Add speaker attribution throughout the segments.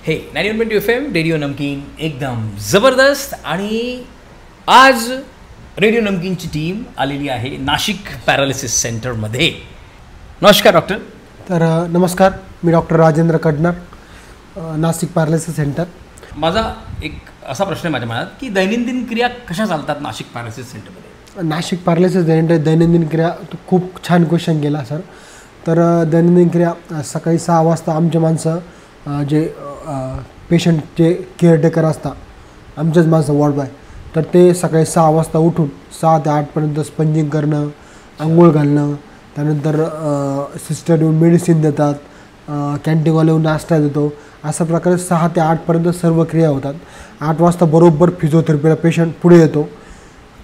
Speaker 1: हे 91.2 FM radio नमकीन एकदम ज़बरदस्त. आणि आज रेडिओ नमकीनची टीम आलेली आहे नाशिक पॅरालिसिस सेंटरमध्ये. नमस्कार डॉक्टर.
Speaker 2: तर नमस्कार, मी doctor Rajendra Kadnar, Nashik paralysis centre.
Speaker 1: माझा एक असा प्रश्न आहे माझ्या मनात की दैनंदिन क्रिया कशा चालतात नाशिक पॅरालिसिस सेंटरमध्ये?
Speaker 2: नाशिक पॅरालिसिस सेंटर दैनंदिन क्रिया खूप छान क्वेश्चन केला सर. तर दैनंदिन क्रिया सकाळी 6 वाजता आमचे माणसं जे पेशंट जे केअरटेकर असतात, आमचेच माणसं वॉर्ड बॉय, तर ते सकाळी 6 वाजता उठून 6 ते 8पर्यंत स्पंजिंग करणं, आंघोळ घालणं, त्यानंतर सिस्टर येऊन मेडिसिन देतात, कॅन्टीनवाले येऊन नाश्ता देतो, अशा प्रकारे 6 ते 8पर्यंत सर्व क्रिया होतात. 8 वाजता बरोबर फिजिओथेरपीला पेशंट पुढे येतो.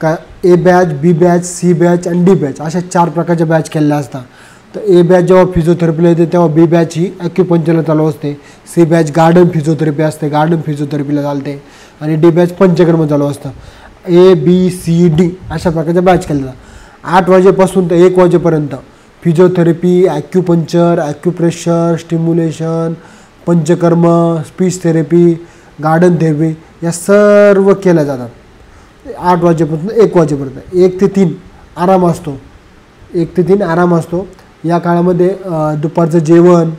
Speaker 2: का ए बॅच, बी बॅच, सी बॅच आणि डी बॅच अशा 4 प्रकारच्या बॅच केलेल्या असतात. तर ए बॅच जेव्हा फिजिओथेरपीला येते तेव्हा बी बॅच ही ॲक्युपंक्चरला चालू असते, सी बॅच गार्डन फिजिओथेरपी असते, गार्डन फिजिओथेरपीला चालते, आणि डी बॅच पंचकर्म चालू असतं. ए बी सी डी अशा प्रकारच्या बॅच केलेल्या. 8 वाजेपासून ते 1 वाजेपर्यंत physiotherapy, acupuncture, acupressure, stimulation, panchakarma, speech therapy, garden therapy या सर्व केल्या जातात. 8 वाजेपासून 1 वाजेपर्यंत. 1 ते 3 आराम असतो. 1 ते 3 आराम असतो. या काळामध्ये दुपारचं जेवण,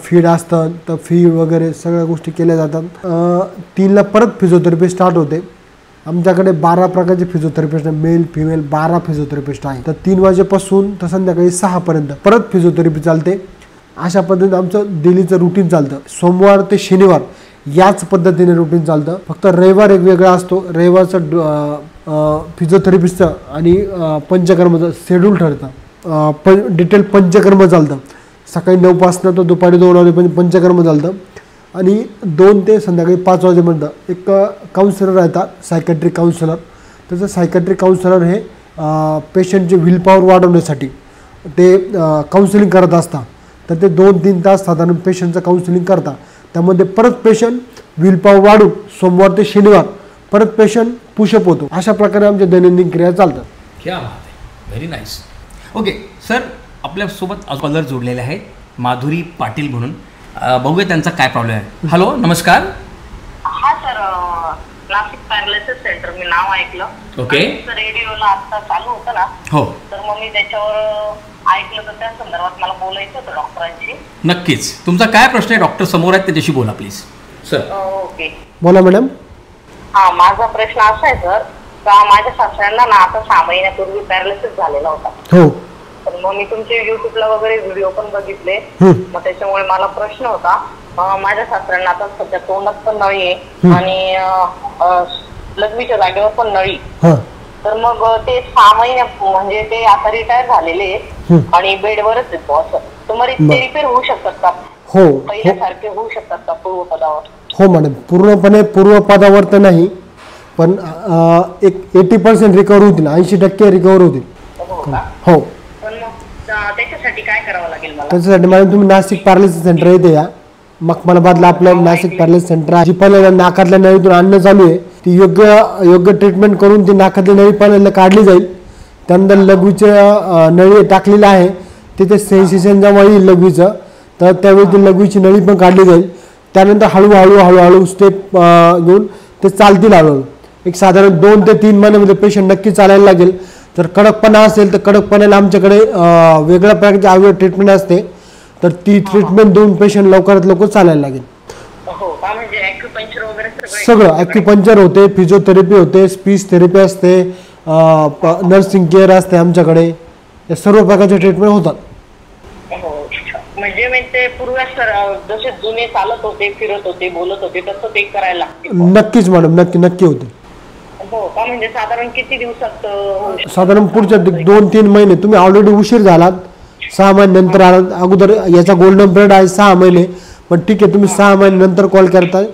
Speaker 2: फीड असतं, तर फीड वगैरे सगळ्या गोष्टी केल्या जातात. 3ला परत फिजिओथेरपी स्टार्ट होते. आमच्याकडे 12 प्रकारचे फिजिओथेरपिस्ट, मेल फिमेल 12 फिजिओथेरपिस्ट आहे. तर 3 वाजेपासून तर संध्याकाळी 6पर्यंत परत फिजिओथेरपी चालते. अशा पद्धतीने आमचं डेलीचं रुटीन चालतं. सोमवार ते शनिवार याच पद्धतीने रुटीन चालतं. फक्त रविवार एक वेगळा असतो. रविवारचं फिजिओथेरपिस्टचं आणि पंचकर्माचं शेड्यूल ठरतं. डिटेल पंचकर्म चालतं. सकाळी 9 पासून तर दुपारी 2 वाजेपर्यंत पंचकर्म चालतं. आणि 2 ते संध्याकाळी 5 वाजेपर्यंत एक काउन्सिलर राहतात, सायकॅट्रिक काउन्सिलर. त्याचं सायकॅट्रिक काउन्सिलर हे पेशंटचे विल पॉवर वाढवण्यासाठी ते काउन्सिलिंग करत असतात. तर ते 2-3 तास साधारण पेशंटचं काउन्सिलिंग करतात. त्यामध्ये परत पेशंट विल पॉवर वाढून सोमवार ते शनिवार परत पेशंट पुशअप होतो. अशा प्रकारे आमच्या दैनंदिन क्रिया चालतात.
Speaker 1: क्या बात आहे, व्हेरी नाईस. ओके सर, आपल्यासोबत कॉलर जोडलेले आहेत माधुरी पाटील म्हणून. बघूया त्यांचा काय प्रॉब्लेम आहे. हॅलो, नमस्कार.
Speaker 3: हा सर, नाशिक पॅरालिसिस सेंटर मी नाव ऐकलं.
Speaker 1: ओके.
Speaker 3: रेडिओला आता चालू होतं ना,
Speaker 1: हो,
Speaker 3: तर मग मी त्याच्यावर ऐकलं, तर त्या संदर्भात मला बोलायचं होतं डॉक्टरांशी.
Speaker 1: नक्कीच. तुमचा काय प्रश्न आहे? डॉक्टर समोर आहेत, त्याच्याशी बोला प्लीज. सर.
Speaker 3: ओके,
Speaker 2: बोला मॅडम.
Speaker 3: हा, माझा प्रश्न असा आहे सर, का माझ्या सासऱ्यांना ना आता 6 महिन्यापूर्वी पॅरालिसिस झालेला होता.
Speaker 2: हो.
Speaker 3: तर मग मी तुमचे युट्यूबला वगैरे व्हिडिओ पण बघितले. मग त्याच्यामुळे मला प्रश्न होता, माझ्या सासऱ्यांना आता सध्या तोंडात पण नळी आहे आणि लघवीच्या जागेवर पण नळी. तर मग ते 6 महिने म्हणजे ते आता रिटायर झालेले आणि बेडवरच येतो असं. तर मग ते रिपेअर होऊ शकतात का?
Speaker 2: हो,
Speaker 3: पहिल्यासारखे होऊ शकतात का पूर्वपदावर?
Speaker 2: हो मॅडम, पूर्णपणे पूर्वपदावर तर नाही, पण एक 80% रिकवर होतील, 80% रिकवर होतील. हो.
Speaker 3: पण मग त्याच्यासाठी काय करावं लागेल मला?
Speaker 2: त्याच्यासाठी मॅडम तुम्ही नाशिक पॅरालिसिस सेंटर येते या. मखमलाबादला आपलं नाशिक पॅरालिसिस सेंटर आहे. जी पहिल्यांदा नाकातल्या नळीतून आणणं चालू आहे, ती योग्य ट्रीटमेंट करून ती नाकातली नळी पहिल्यांदा काढली जाईल. त्यानंतर लघवीचं नळी टाकलेलं आहे, तिथे सेन्सेशन जेव्हा येईल लघवीचं, तर त्यावेळी ती लघवीची नळी पण काढली जाईल. त्यानंतर हळूहळू स्टेप घेऊन ते चालतील हळूहळू. एक साधारण 2 ते 3 महिन्यामध्ये पेशंट नक्की चालायला लागेल. तर कडकपणा असेल तर कडकपणाला आमच्याकडे वेगळ्या प्रकारची आयुर्वेद ट्रीटमेंट असते, तर ती ट्रीटमेंट देऊन पेशंट लवकरात लवकर चालायला लागेल. सगळं ॲक्युपंक्चर होते, फिजिओथेरपी होते, स्पीच थेरपी असते, नर्सिंग केअर असते आमच्याकडे. या सर्व प्रकारचे ट्रीटमेंट होतात.
Speaker 3: म्हणजे मी ते पूर्वी जसे जुने चालत होते, फिरत होते, बोलत होते, तसं ते करायला लागते?
Speaker 2: नक्कीच मॅडम, नक्की होते.
Speaker 3: हो का? म्हणजे साधारण किती दिवसात?
Speaker 2: साधारण पुढच्या 2-3 महिने. तुम्ही ऑलरेडी उशीर झालात, 6 महिन्यानंतर आलात. अगोदर याचा गोल्डन पिरियड आहे 6 महिने, पण ठीक आहे, तुम्ही 6 महिन्यानंतर कॉल करताय.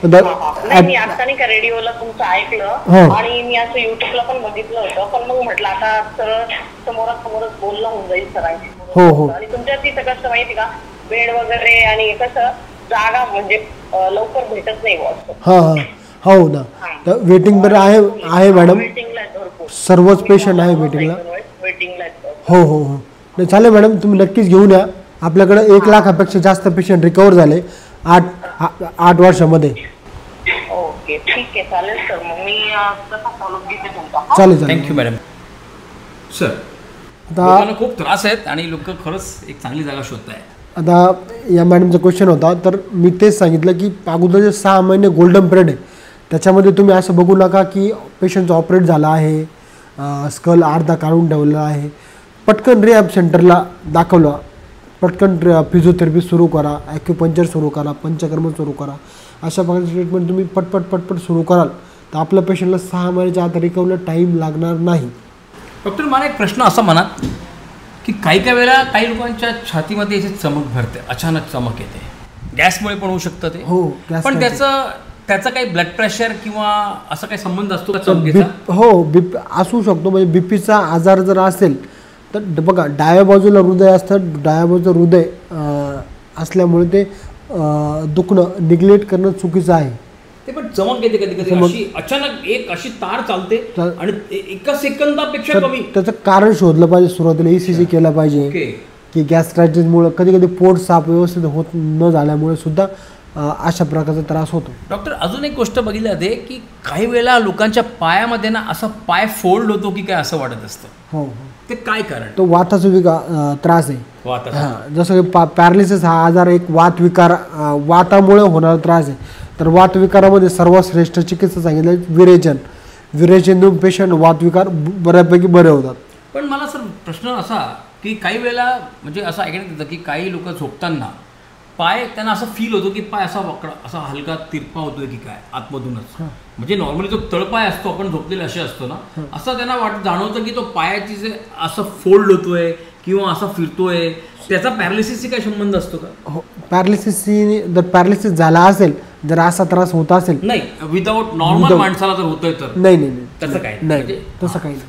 Speaker 3: मी आता नाही का रेडिओला तुमचं ऐकलं आणि मी असं युट्यूबला पण बघितलं होतं, पण मग म्हटलं आता सरळ समोरासमोरच बोलणं होऊन जाईल सरांशी.
Speaker 2: हो.
Speaker 3: आणि तुमच्या तिथं कसं माहिती का, बेड वगैरे आणि कसं जागा म्हणजे लवकर भेटत नाही असं.
Speaker 2: हो ना. तर वेटिंग बरं आहे मॅडम, सर्वच पेशंट आहे वेटिंगला. हो. चालेल मॅडम, तुम्ही नक्कीच घेऊन या. आपल्याकडे 1 लाखापेक्षा जास्त पेशंट रिकवर झाले 8 वर्षामध्ये.
Speaker 3: ओके ठीक आहे चालेल सर मग मी तसा फॉलोअप घेते तुमचा.
Speaker 2: चालेल
Speaker 1: थँक्यू मॅडम. सर
Speaker 2: आता
Speaker 1: लोकांना खूप त्रास आहेत आणि लोक खरंच एक चांगली जागा शोधत आहे.
Speaker 2: आता या मॅडमचा क्वेश्चन होता तर मी तेच सांगितलं की अगोदरचे 6 महिने गोल्डन पिरियड आहे. त्याच्यामध्ये तुम्ही असं बघू नका की पेशंटचा ऑपरेट झाला आहे, स्कल अर्धा काढून ठेवलेला आहे, पटकन रिहॅब सेंटरला दाखवलं, पटकन फिजिओथेरपी सुरू करा, ॲक्युपंक्चर सुरू करा, पंचकर्म सुरू करा, अशा प्रकारचे ट्रीटमेंट तुम्ही पटपट सुरू कराल तर आपल्या पेशंटला 6 महिन्याच्या आत रिकव्हरीला टाईम लागणार नाही.
Speaker 1: डॉक्टर मला एक प्रश्न असा मनात की काही वेळेला काही लोकांच्या छातीमध्ये याची चमक भरते, अचानक चमक येते, गॅसमुळे पण होऊ शकतं ते.
Speaker 2: हो, गॅस
Speaker 1: पण त्याचा काही ब्लड प्रेशर किंवा असा काही संबंध असतो का चमकेचा?
Speaker 2: हो, असू शकतो. म्हणजे बीपीचा आजार जर असेल तर बघा डाव्या बाजूला हृदय असतं, डाव्या बाजूला हृदय असल्यामुळे ते दुखणं निग्लेक्ट करणं चुकीचं आहे.
Speaker 1: ते पण चमक येते कधी कधी अशी अचानक एक अशी तार चालते आणि एका सेकंदापेक्षा कमी.
Speaker 2: त्याचं कारण शोधलं पाहिजे. सुरुवातीला ECG केला पाहिजे की गॅस्ट्रायटिसमुळे कधी कधी पोट साफ व्यवस्थित होत न झाल्यामुळे सुद्धा अशा प्रकारचा त्रास होतो.
Speaker 1: डॉक्टर अजून एक गोष्ट बघितली जाते की काही वेळेला लोकांच्या पायामध्ये ना असा पाय फोल्ड होतो की काय असं वाटत असतं.
Speaker 2: हो,
Speaker 1: ते काय कारण?
Speaker 2: तो वाताचा त्रास आहे. जसं की पॅरालिसिस हा आजार एक वातामुळे होणारा त्रास आहे. तर वातविकारामध्ये सर्वात श्रेष्ठ चिकित्सा सांगितलं विरेचन. विरेचन देऊन पेशंट वातविकार बऱ्यापैकी बरे होतात.
Speaker 1: पण मला सर प्रश्न असा की काही वेळेला म्हणजे असं ऐकण्यात येतं की काही लोक झोपताना पाय त्यांना असं फील होतो की पाय असा वाकडा असा हलका तिरपा होतोय की काय आतमधूनच. म्हणजे नॉर्मली जो तळपाय असतो आपण झोपलेला असे असतो ना, असं त्यांना जाणवतं की तो पायाची जे असं फोल्ड होतोय किंवा असा फिरतोय, त्याचा पॅरालिसिसशी काय संबंध असतो का?
Speaker 2: हो, जर पॅरालिसिस झाला असेल, जर असा त्रास होत असेल,
Speaker 1: नाही विदाऊट नॉर्मल माणसाला जर होतोय तर
Speaker 2: नाही
Speaker 1: तसं काय
Speaker 2: नाही, तसं काही नाही.